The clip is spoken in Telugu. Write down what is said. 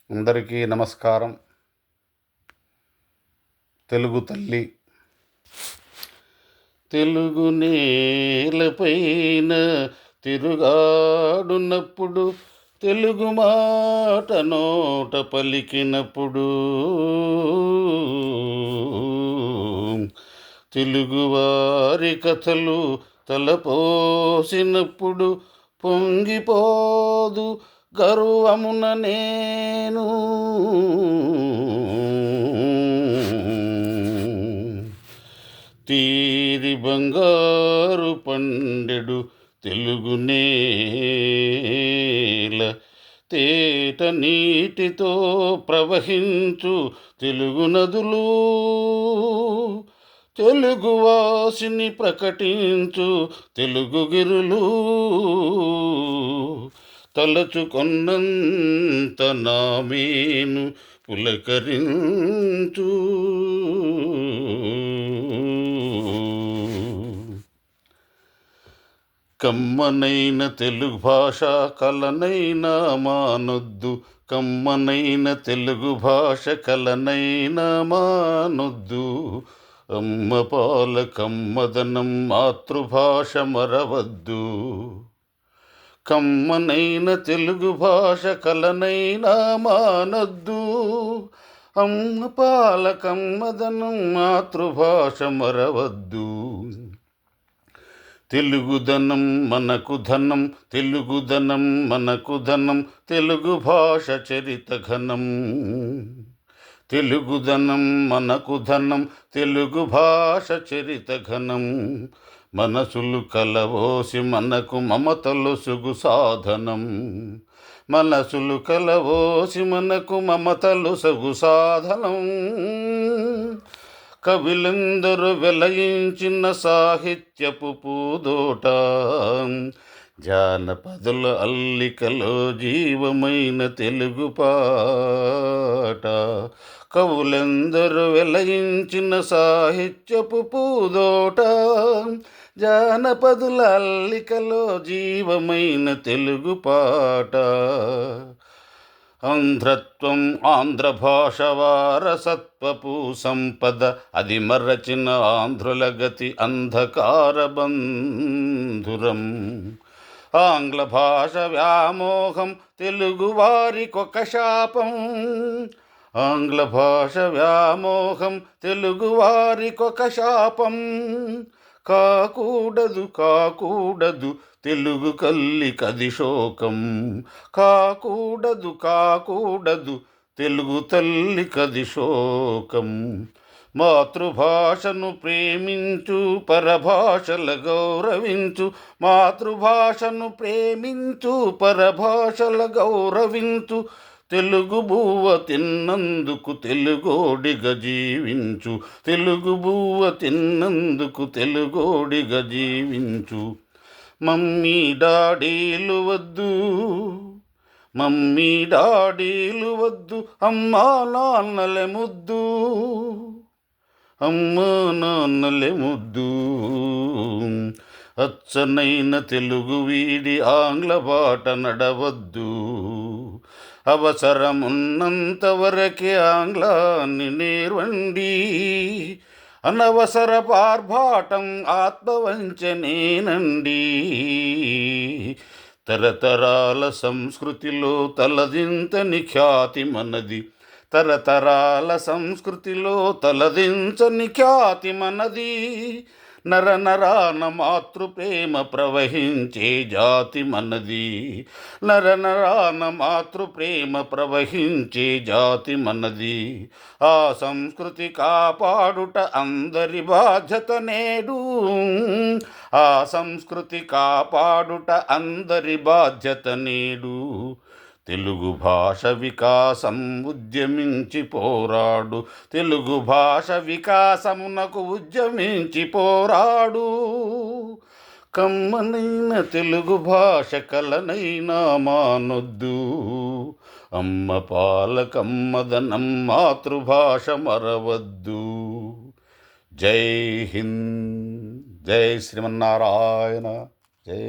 అందరికీ నమస్కారం. తెలుగు తల్లి తెలుగు నేలపైన తిరుగాడున్నప్పుడు, తెలుగు మాట నోట పలికినప్పుడు, తెలుగువారి కథలు తలపోసినప్పుడు పొంగిపోదు గర్వమున నేను. తీరి బంగారు పండెడు తెలుగు నేల, తేట నీటితో ప్రవహించు తెలుగు నదులు, తెలుగు వాసిని ప్రకటించు తెలుగు గిరులు, తలచుకొన్నంత నామేను పులకరించు. కమ్మనైన తెలుగు భాష కలనైనా మానొద్దు, కమ్మనైన తెలుగు భాష కలనైనా మానొద్దు. అమ్మ పాల కమ్మదనం మాతృభాష మరవద్దు. కమ్మనైన తెలుగు భాష కలనైనా మానొద్దు, అమ్మ పాల కమ్మదనం మాతృభాష మరవద్దు. తెలుగుదనం మనకు ధనం, తెలుగుదనం మనకు ధనం, తెలుగు భాష చరిత ఘనం. తెలుగుదనం మనకు ధనం, తెలుగు భాష చరిత ఘనం. మనసులు కలవోసి మనకు మమతలు సుగు సాధనం, మనసులు కలవోసి మనకు మమతలు సగు సాధనం. కవులందరూ వెలయించిన సాహిత్యపు పూదోట, జానపదుల అల్లికలో జీవమైన తెలుగు పాట. కవులందరూ వెలయించిన సాహిత్యపు పూదోట, జానపదుల అల్లికలో జీవమైన తెలుగు పాట. ఆంధ్రత్వం ఆంధ్ర భాష వారసత్వపు సంపద, అది మరచిన ఆంధ్రుల గతి అంధకార బంధురం. ఆంగ్ల భాష వ్యామోహం తెలుగు వారికొక శాపం, ఆంగ్ల భాష వ్యామోహం తెలుగు వారికొక శాపం. కాకూడదు కాకూడదు తెలుగు కల్లి కది శోకం, కాకూడదు కాకూడదు తెలుగు తల్లి కది శోకం. మాతృభాషను ప్రేమించు పరభాషల గౌరవించు, మాతృభాషను ప్రేమించు పరభాషల గౌరవించు. తెలుగు బువ్వ తిన్నందుకు తెలుగోడిగా జీవించు, తెలుగు బువ్వ తిన్నందుకు తెలుగోడిగా జీవించు. మమ్మీ డాడీలు వద్దు, మమ్మీ డాడీలు వద్దు, అమ్మా నాన్నలే ముద్దు, అమ్మా నాన్నలే ముద్దు. అచ్చనైన తెలుగు వీడి ఆంగ్ల బాట నడవద్దు, అవసరమున్నంత వరకే ఆంగ్లాన్ని నేర్వండి. అనవసర పార్భాటం ఆత్మవంచనేనండి. తరతరాల సంస్కృతిలో తలదించని ఖ్యాతి మనది, తరతరాల సంస్కృతిలో తలదించని ఖ్యాతి మనది. నర నరాన మాతృప్రేమ ప్రవహించే జాతి మనది, నర నరాన మాతృప్రేమ ప్రవహించే జాతి మనది. ఆ సంస్కృతి కాపాడుట అందరి బాధ్యత నేడు, ఆ సంస్కృతి కాపాడుట అందరి బాధ్యత నేడు. తెలుగు భాష వికాసం ఉద్యమించి పోరాడు, తెలుగు భాష వికాసమునకు ఉద్యమించి పోరాడు. కమ్మనైన తెలుగు భాష కలనైనా మానొద్దు, అమ్మ పాల కమ్మదనం మాతృభాష మరవద్దు. జై హింద్, జై శ్రీమన్నారాయణ, జై.